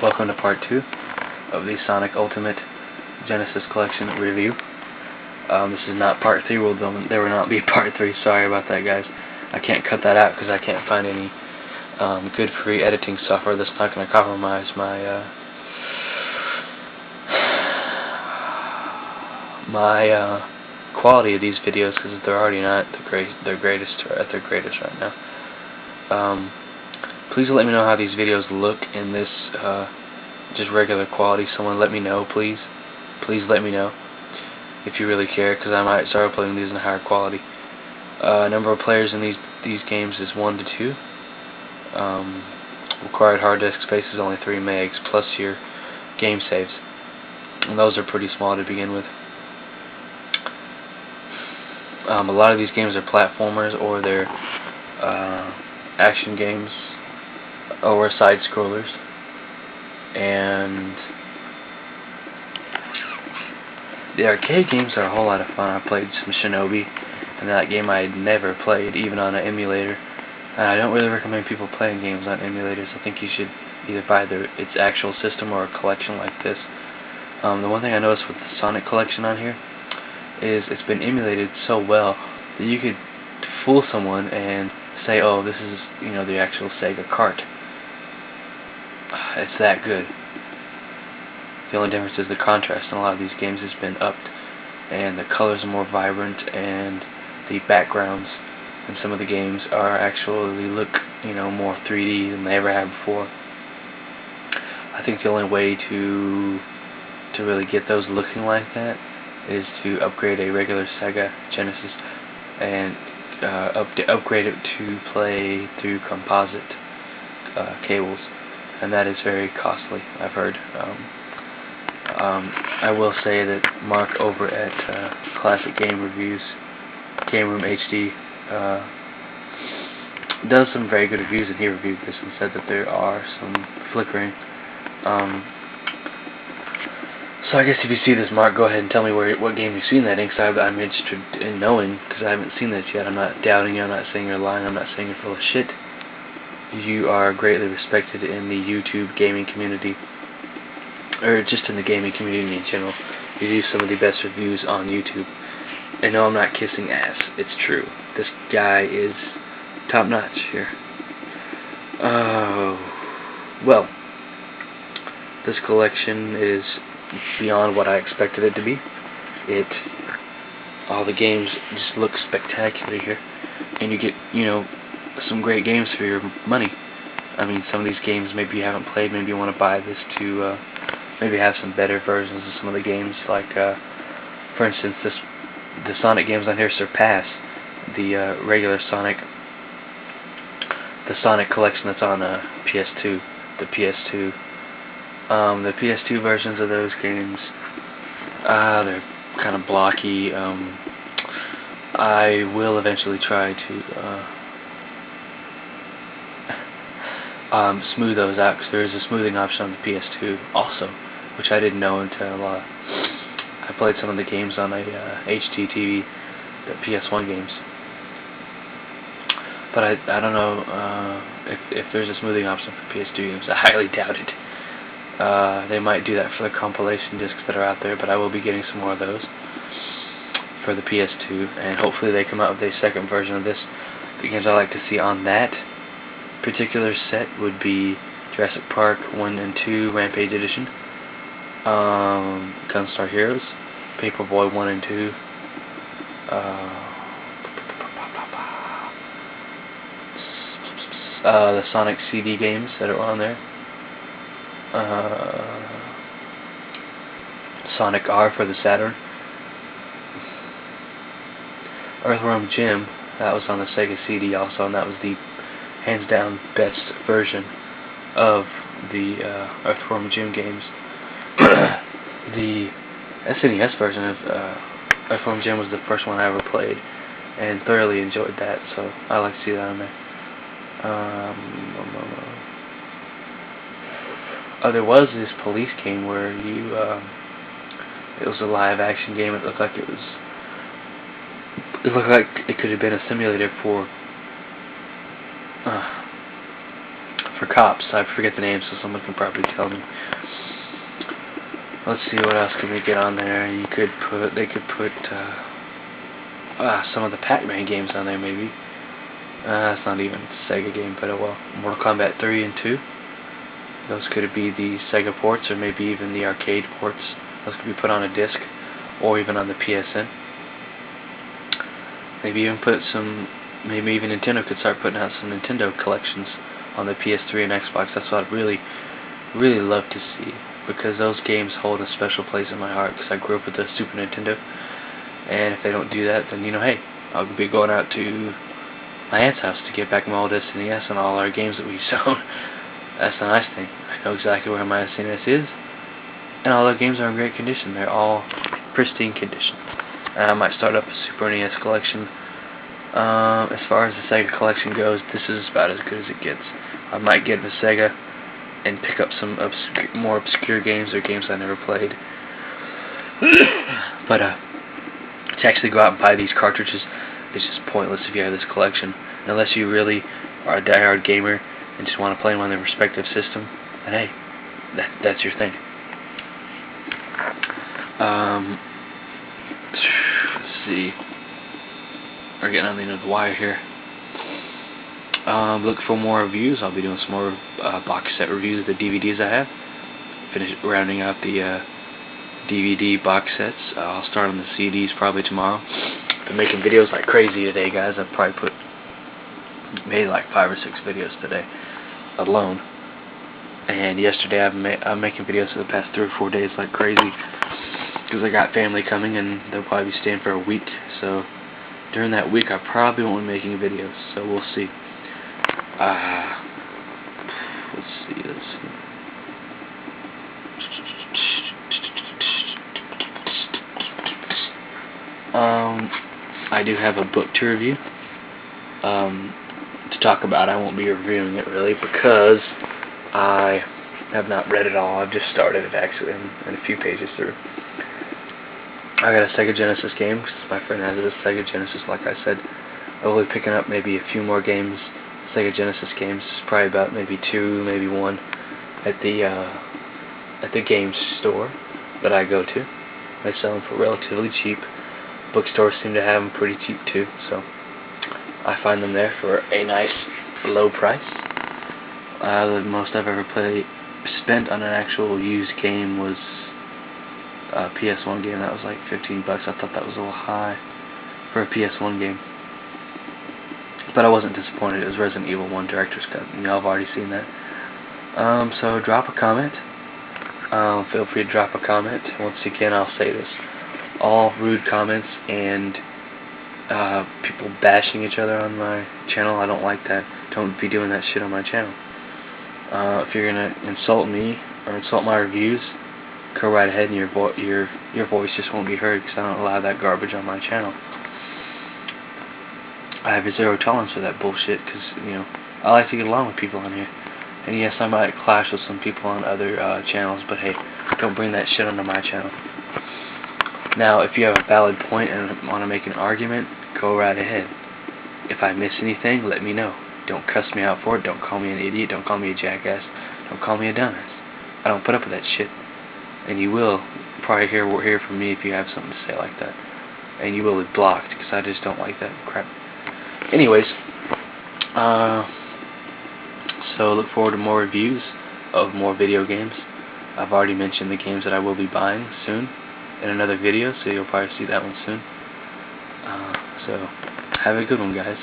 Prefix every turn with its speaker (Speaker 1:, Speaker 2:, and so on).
Speaker 1: Welcome to part 2 of the Sonic Ultimate Genesis Collection review. This is not part 3, there will not be part 3, sorry about that, guys. I can't cut that out because I can't find any good free editing software that's not going to compromise my quality of these videos, because they're already not their greatest at their greatest right now. Please let me know how these videos look in this just regular quality. Someone let me know, please. Please let me know if you really care, because I might start uploading these in higher quality. Number of players in these games is 1 to 2. Required hard disk space is only 3 megs plus your game saves, and those are pretty small to begin with. A lot of these games are platformers, or they're action games, or side scrollers, and the arcade games are a whole lot of fun. I played some Shinobi, and that game I had never played, even on an emulator. And I don't really recommend people playing games on emulators. I think you should either buy its actual system or a collection like this. The one thing I noticed with the Sonic collection on here is it's been emulated so well that you could fool someone and say, oh, this is, the actual Sega cart. It's that good. The only difference is the contrast in a lot of these games has been upped, and the colors are more vibrant, and the backgrounds in some of the games are actually look, more 3D than they ever have before. I think the only way to really get those looking like that is to upgrade a regular Sega Genesis and upgrade it to play through composite cables, and that is very costly, I've heard. I will say that Mark over at Classic Game Reviews, Game Room HD, does some very good reviews, and he reviewed this and said that there are some flickering. So I guess if you see this, Mark, go ahead and tell me what game you've seen that in, because I'm interested in knowing, because I haven't seen this yet. I'm not doubting you, I'm not saying you're lying, I'm not saying you're full of shit. You are greatly respected in the YouTube gaming community, or just in the gaming community in general. You do some of the best reviews on YouTube. And no, I'm not kissing ass. It's true. This guy is top notch here. Oh, well, this collection is beyond what I expected it to be. All the games just look spectacular here, and you get, some great games for your money. I mean, some of these games maybe you haven't played, maybe you want to buy this to maybe have some better versions of some of the games, like for instance, the Sonic games on here surpass the regular Sonic, the Sonic collection that's on PS2, the PS2. The PS2 versions of those games, they're kind of blocky. I will eventually try to smooth those out, because there is a smoothing option on the PS2 also, which I didn't know until I played some of the games on a HDTV, the PS1 games. But I don't know if there's a smoothing option for PS2 games. I highly doubt it. They might do that for the compilation discs that are out there, but I will be getting some more of those for the PS2, and hopefully they come out with a second version of this. The games I like to see on that particular set would be Jurassic Park 1 and 2 Rampage Edition, Gunstar Heroes, Paperboy 1 and 2, the Sonic CD games that are on there, Sonic R for the Saturn, Earthworm Jim, that was on the Sega CD also, and that was the hands down best version of the Earthworm Jim games. The SNES version of Earthworm Jim was the first one I ever played, and thoroughly enjoyed that, so I like to see that on there. There was this police game where it was a live action game. It looked like it could have been a simulator for for cops. I forget the name, so someone can probably tell me. Let's see, what else can we get on there? They could put some of the Pac-Man games on there, maybe. It's not even a Sega game, but oh well. Mortal Kombat 3 and 2. Those could be the Sega ports, or maybe even the arcade ports. Those could be put on a disc, or even on the PSN. Maybe even Nintendo could start putting out some Nintendo collections on the PS3 and Xbox. That's what I'd really love to see, because those games hold a special place in my heart, because I grew up with the Super Nintendo. And if they don't do that, then, hey, I'll be going out to my aunt's house to get back my old SNES and all our games that we used to own. That's the nice thing. I know exactly where my SNES is, and all our games are in great condition. They're all pristine condition. I might start up a Super NES collection. As far as the Sega collection goes, this is about as good as it gets. I might get the Sega and pick up some more obscure games, or games I never played. But to actually go out and buy these cartridges is just pointless if you have this collection, unless you really are a diehard gamer and just want to play them on their respective system. And hey, that's your thing. Let's see. We're getting on the end of the wire here. Look for more reviews. I'll be doing some more box set reviews of the DVDs I have. Finish rounding out the DVD box sets. I'll start on the CDs probably tomorrow. Been making videos like crazy today, guys. I've probably made like 5 or 6 videos today alone. And yesterday I'm making videos for the past 3 or 4 days like crazy, because I got family coming and they'll probably be staying for a week. So during that week I probably won't be making videos. So we'll see. Let's see. I do have a book to review. To talk about. I won't be reviewing it really, because I have not read it all. I've just started it actually, and a few pages through. I got a Sega Genesis game, because my friend has a Sega Genesis, like I said. I'll be picking up maybe a few more games, Sega Genesis games, probably about maybe 2, maybe 1, at the game store that I go to. They sell them for relatively cheap. Bookstores seem to have them pretty cheap too, so I find them there for a nice low price. The most I've ever spent on an actual used game was a PS1 game. That was like $15. I thought that was a little high for a PS1 game, but I wasn't disappointed. It was Resident Evil 1 Director's Cut, and y'all have already seen that. So drop a comment. Feel free to drop a comment. Once again, I'll say this: all rude comments and people bashing each other on my channel, I don't like that. Don't be doing that shit on my channel. If you're gonna insult me or insult my reviews, go right ahead, and your voice just won't be heard, because I don't allow that garbage on my channel. I have a zero tolerance for that bullshit, because I like to get along with people on here. And yes, I might clash with some people on other channels, but hey, don't bring that shit onto my channel. Now, if you have a valid point and want to make an argument, go right ahead. If I miss anything, let me know. Don't cuss me out for it. Don't call me an idiot. Don't call me a jackass. Don't call me a dumbass. I don't put up with that shit. And you will probably hear from me if you have something to say like that. And you will be blocked, because I just don't like that crap. Anyways, so look forward to more reviews of more video games. I've already mentioned the games that I will be buying soon in another video, so you'll probably see that one soon. So have a good one, guys.